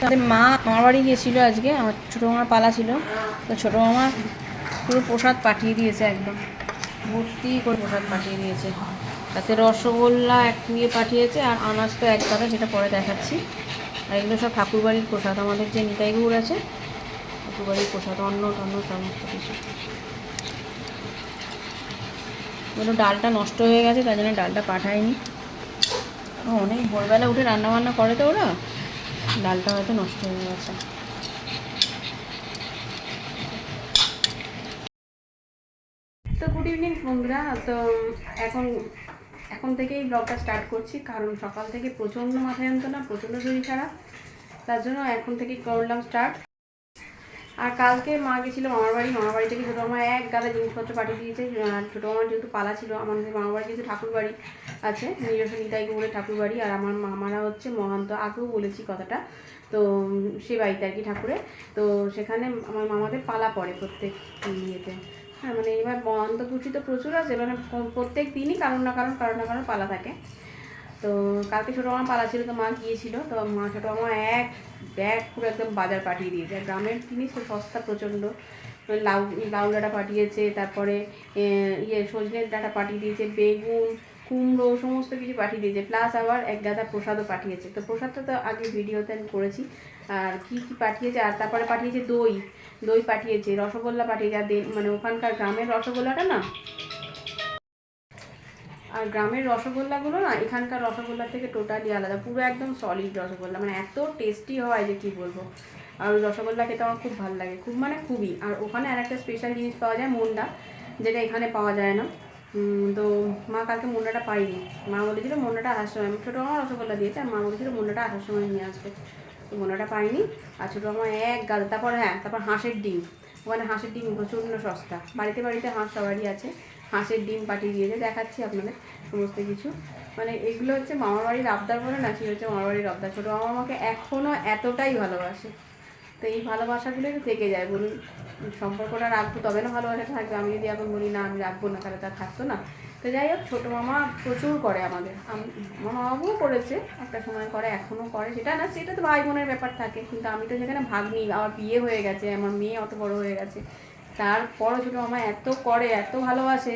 তাদের মা আমার বাড়ি গিয়েছিলো আজকে, আমার ছোটো মামার পালা ছিল, তো ছোটো মামা পুরো প্রসাদ পাঠিয়ে দিয়েছে, একদম ভর্তি করে প্রসাদ পাঠিয়ে দিয়েছে। তাতে রসগোল্লা এক নিয়ে পাঠিয়েছে, আর আনাজ তো এক কথা, সেটা পরে দেখাচ্ছি। আর এগুলো সব ঠাকুরবাড়ির প্রসাদ, আমাদের যে নিতাই গৌড় আছে ঠাকুরবাড়ির প্রসাদ, অন্ন টন্ন সমস্ত কিছু। ওগুলো ডালটা নষ্ট হয়ে গেছে, তাই জন্য ডালটা পাঠায়নি। অনেক ভোরবেলা উঠে রান্নাবান্না করে তো ওরা, ডালটা হয়তো নষ্ট হয়ে গেছে। তো গুড ইভিনিং বন্ধুরা। তো এখন থেকেই ব্লগটা স্টার্ট করছি, কারণ সকাল থেকে প্রচণ্ড মাথায় যন্ত্রণা, প্রচণ্ড শরীর খারাপ, তার জন্য এখন থেকেই করলাম স্টার্ট। আর কালকে মা গেছিলো মামার বাড়ি থেকে ছোটো মামা এক গাদা জিনিসপত্র পাঠিয়ে দিয়েছে। আর ছোটো মামার যেহেতু পালা ছিল, আমাদের মামার বাড়ি যেহেতু ঠাকুর বাড়ি আছে, নিজস্ব নিতাই গৌড়ের ঠাকুর বাড়ি, আর আমার মামারা হচ্ছে মহান্ত, আগেও বলেছি কথাটা, তো সে বাড়িতে আর কি ঠাকুরে। তো সেখানে আমার মামাদের পালা পড়ে প্রত্যেক ইয়েতে। হ্যাঁ, মানে এবার মহান্ত পুষি তো প্রচুর আছে, মানে প্রত্যেক দিনই কারণ না কারণ পালা থাকে। তো কালকে ছোটো মামা পালা ছিল, তো মা গিয়েছিল, তো মা ছোটো মামা এক ব্যাগ পুরো একদম বাজার পাঠিয়ে দিয়েছে। গ্রামের জিনিস তো সস্তা প্রচণ্ড, লাউ ডাঁটা পাঠিয়েছে, তারপরে সজনের ডাঁটা পাঠিয়ে দিয়েছে, বেগুন, কুমড়ো, সমস্ত কিছু পাঠিয়ে দিয়েছে, প্লাস আবার এক গাদা প্রসাদও পাঠিয়েছে। তো প্রসাদটা তো আগে ভিডিওতে আমি করেছি, আর কী কী পাঠিয়েছে। আর তারপরে পাঠিয়েছে দই পাঠিয়েছে, রসগোল্লা পাঠিয়েছে। আর মানে ওখানকার গ্রামের রসগোল্লাটা না, আর গ্রামের রসগোল্লাগুলো না এখানকার রসগোল্লা থেকে টোটালি আলাদা, পুরো একদম সলিড রসগোল্লা, মানে এত টেস্টি হয় যে কী বলবো। আর ওই রসগোল্লা খেতে আমার খুব ভালো লাগে, খুব মানে খুবই। আর ওখানে আর একটা স্পেশাল জিনিস পাওয়া যায়, মুন্ডা, যেটা এখানে পাওয়া যায় না। তো মা কালকে মুন্ডাটা পাইনি, মা বলেছিল মুন্ডাটা আসার সময়, ছোটো আমার রসগোল্লা দিয়েছে, আর মা বলেছিল মুন্ডাটা আসার সময় নিয়ে আসবে, তো মুন্ডাটা পাইনি। আর ছোটো আমার এক গাদা, তারপর হাঁসের ডিম, ওখানে হাঁসের ডিম প্রচণ্ড সস্তা, বাড়িতে হাঁস সবারই আছে, হাঁসের ডিম পাঠিয়ে দিয়েছে, দেখাচ্ছি আপনাদের সমস্ত কিছু। মানে এগুলো হচ্ছে মামার বাড়ির আবদার, বলে না, সে হচ্ছে মামার বাড়ির আবদার। ছোটো মামা আমাকে এখনও এতটাই ভালোবাসে, তো এই ভালোবাসাগুলোই তো থেকে যায়, বলুন। সম্পর্কটা রাখবো তবে না ভালোবাসাটা থাকবে, আমি যদি এখন বলি না আমি রাখবো না, তাহলে তার থাকতো না। তো যাই হোক, ছোটো মামা প্রচুর করে আমাদের, আমার মামাও করেছে একটা সময়, করে এখনও করে, সেটা না, সেটা তো ভাই বোনের ব্যাপার থাকে, কিন্তু আমি তো সেখানে ভাগ নিই, আমার বিয়ে হয়ে গেছে, আমার মেয়ে অত বড় হয়ে গেছে, তারপরও ছোটো মামা এত করে, এত ভালোবাসে।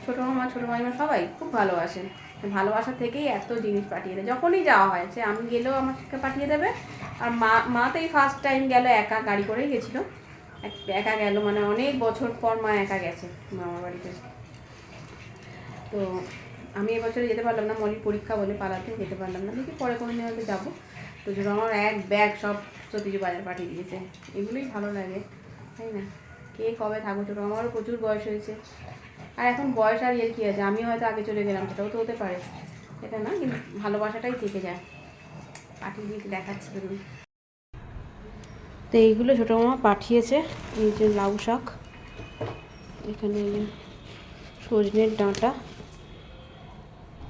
ছোটো মামা ছোটো মাইমা সবাই খুব ভালোবাসেন, ভালোবাসা থেকেই এত জিনিস পাঠিয়ে দেয়, যখনই যাওয়া হয়, সে আমি গেলেও আমাকে পাঠিয়ে দেবে। আর মা তো এই ফার্স্ট টাইম গেল, একা গাড়ি করেই গেছিলো, একা গেল, মানে অনেক বছর পর মা একা গেছে মামার বাড়িতে। তো আমি এবছরে যেতে পারলাম না, মলির পরীক্ষা বলে পালাতে যেতে পারলাম না, দেখি পরে কোনো দিন হয়তো যাবো। তো যদি আমার এক ব্যাগ সব সত্যি বাজার পাঠিয়ে দিয়েছে, এগুলোই ভালো লাগে, তাই না? কে কবে থাকবো, ছোটো আমারও প্রচুর বয়স হয়েছে, আর এখন বয়স আর এর কী আছে, আমিও হয়তো আগে চলে গেলাম, সেটাও তো হতে পারে, এটা না, কিন্তু ভালোবাসাটাই থেকে যায়। পাঠিয়ে দিয়ে দেখাচ্ছি ধরুন। তো এইগুলো ছোটো মামা পাঠিয়েছে, এই যে লাউ শাক, এখানে সজনের ডাঁটা,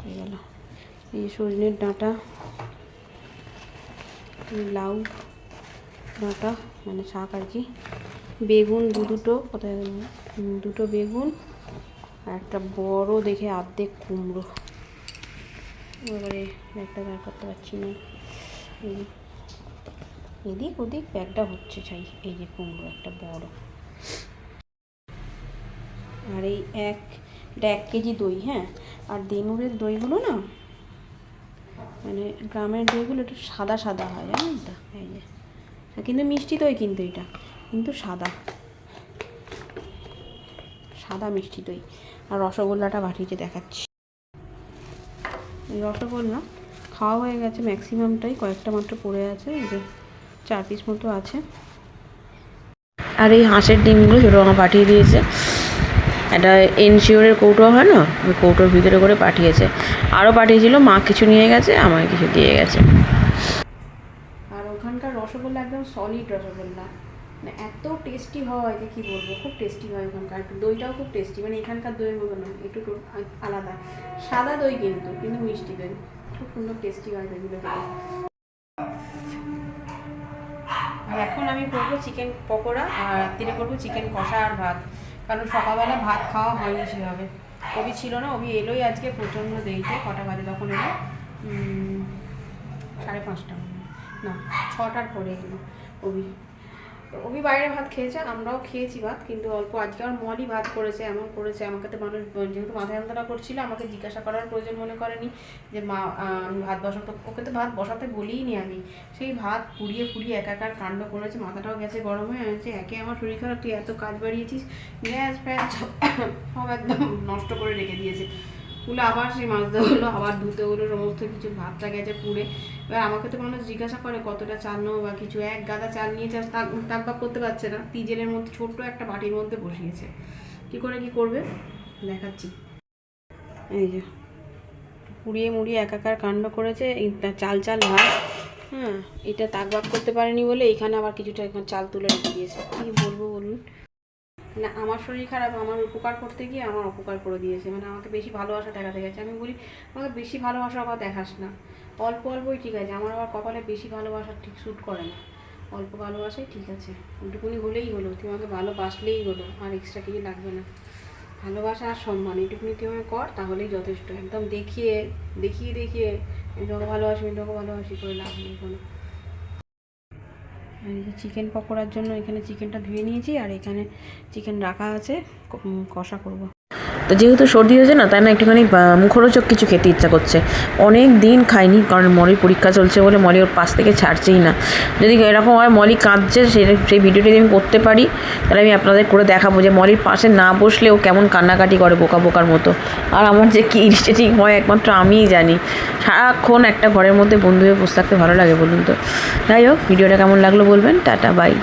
হয়ে গেল এই সজনের ডাঁটা, লাউ ডাঁটা মানে শাক আর কি, বেগুন দুটো বেগুন, আর একটা বড় দেখে অর্ধেক কুমড়ো, এবারে ব্যাগটা বের করতে পারছি না, এদিক ওদিক ব্যাগটা হচ্ছে চাই, এই যে কুমড়ো একটা বড়, আর এই এটা 1 কেজি দই। হ্যাঁ, আর দেনুরের দইগুলো না, মানে গ্রামের দইগুলো একটু সাদা সাদা হয়, জানেন তো, এই যে, কিন্তু মিষ্টি দই, কিন্তু এটা কিন্তু সাদা মিষ্টি দই। আর রসগোল্লাটা পাঠিয়েছে, দেখাচ্ছি। এই রসগোল্লা খাওয়া হয়ে গেছে ম্যাক্সিমামটাই, কয়েকটা মাত্র পড়ে আছে, এই যে 4 পিস মতো আছে। আর এই হাঁসের ডিমগুলো ছোটো মামা পাঠিয়ে দিয়েছে, একটা এনশিওরের কৌটো হয় না, ওই কৌটোর ভিতরে করে পাঠিয়েছে। আরও পাঠিয়েছিল, মা কিছু নিয়ে গেছে, আমায় কিছু দিয়ে গেছে। আর ওখানকার রসগোল্লা একদম সলিড রসগোল্লা, মানে এত টেস্টি হয় যে কী বলবো, খুব টেস্টি হয় ওখানকার। দইটাও খুব টেস্টি, মানে এখানকার দইয়ের মতো না, একটু আলাদা, সাদা দই কিন্তু মিষ্টি দই, খুব সুন্দর টেস্টি হয় দইগুলো। আর এখন আমি করবো চিকেন পকোড়া, আর রাত্রিরে করবো চিকেন কষা আর ভাত, কারণ সকালবেলা ভাত খাওয়া হয়নি সেভাবে, ওবি ছিল না, ওবি এলোই আজকে প্রচণ্ড দেরিতে, কটা বাজে তখন এলো, 5:30, না 6টার পরে এলো অভি। তো অভি বাইরে ভাত খেয়েছে, আমরাও খেয়েছি ভাত, কিন্তু অল্প। আজকে আমার মলই ভাত করেছে, এমন করেছে আমাকে তো মানুষ, যেহেতু মাথা যন্ত্রণা করছিল, আমাকে জিজ্ঞাসা করার প্রয়োজন মনে করেনি যে মা আমি ভাত বসাতে, ওকে তো ভাত বসাতে বলিনি আমি। সেই ভাত পুড়িয়ে ফুরিয়ে একাকার কাণ্ড করেছে, মাথাটাও গেছে গরম হয়ে আছে। একে আমার শরীর খারাপ, তুই এত কাজ বাড়িয়েছিস, গ্যাস ফ্যাস সব একদম নষ্ট করে রেখে দিয়েছে। পুলে আবার সেই মাজতে হলো, আবার ধুতে হলো সমস্ত কিছু, ভাতটা গেছে পুড়ে। এবার আমাকে তো মানুষ জিজ্ঞাসা করে কতটা চাল নেবো বা কিছু, এক গাদা চাল নিয়ে চাষ তাকবাক করতে পারছে না, তিজেলের মধ্যে ছোট্ট একটা বাটির মধ্যে বসিয়েছে। কী করে কী করবে দেখাচ্ছি। এই যে পুড়িয়ে মুড়িয়ে একাকার কাণ্ড করেছে, চাল চাল ভাত। হ্যাঁ, এটা তাকবাক করতে পারেনি বলে এখানে আবার কিছুটা এখানে চাল তুলে রেখে দিয়েছে। কী বলবো বলুন, না আমার শরীর খারাপ, আমার উপকার করতে গিয়ে আমার অপকার করে দিয়েছে। মানে আমাকে বেশি ভালোবাসা দেখাতে গেছে। আমি বলি আমাকে বেশি ভালোবাসা আবার দেখাস না, অল্প অল্পই ঠিক আছে। আমার আবার কপালে বেশি ভালোবাসা ঠিক শ্যুট করে না, অল্প ভালোবাসাই ঠিক আছে। ওইটুকুনি হলেই হলো, তুই আমাকে ভালোবাসলেই হলো, আর এক্সট্রা কিছু লাগবে না। ভালোবাসা আর সম্মান এইটুকুনি তুই আমাকে কর, তাহলেই যথেষ্ট। একদম দেখিয়ে দেখিয়ে দেখিয়ে আমি তোকে ভালোবাসি, আমি তোকে ভালোবাসি করে লাভ নেই কোনো। আর এই যে চিকেন পকোড়ার জন্য এখানে চিকেনটা ধুয়ে নিয়েছি, আর এখানে চিকেন রাখা আছে, কষা করব। তো যেহেতু সর্দি হয়েছে না, তাই না একটুখানি মুখরোচক কিছু খেতে ইচ্ছা করছে। অনেক দিন খাইনি, কারণ মলির পরীক্ষা চলছে বলে মলি ওর পাশ থেকে ছাড়ছেই না। যদি এরকম হয় মলি কাঁদছে, সেই ভিডিওটা যদি আমি করতে পারি, তাহলে আমি আপনাদের করে দেখাবো যে মলির পাশে না বসলে ও কেমন কান্নাকাটি করে বোকা বোকার মতো। আর আমার যে কী ইরিটেটিং হয় একমাত্র আমিই জানি। সারাক্ষণ একটা ঘরের মধ্যে বন্ধু হয়ে বসে থাকতে ভালো লাগে বলুন তো। যাই হোক, ভিডিওটা কেমন লাগলো বলবেন। Tata, by.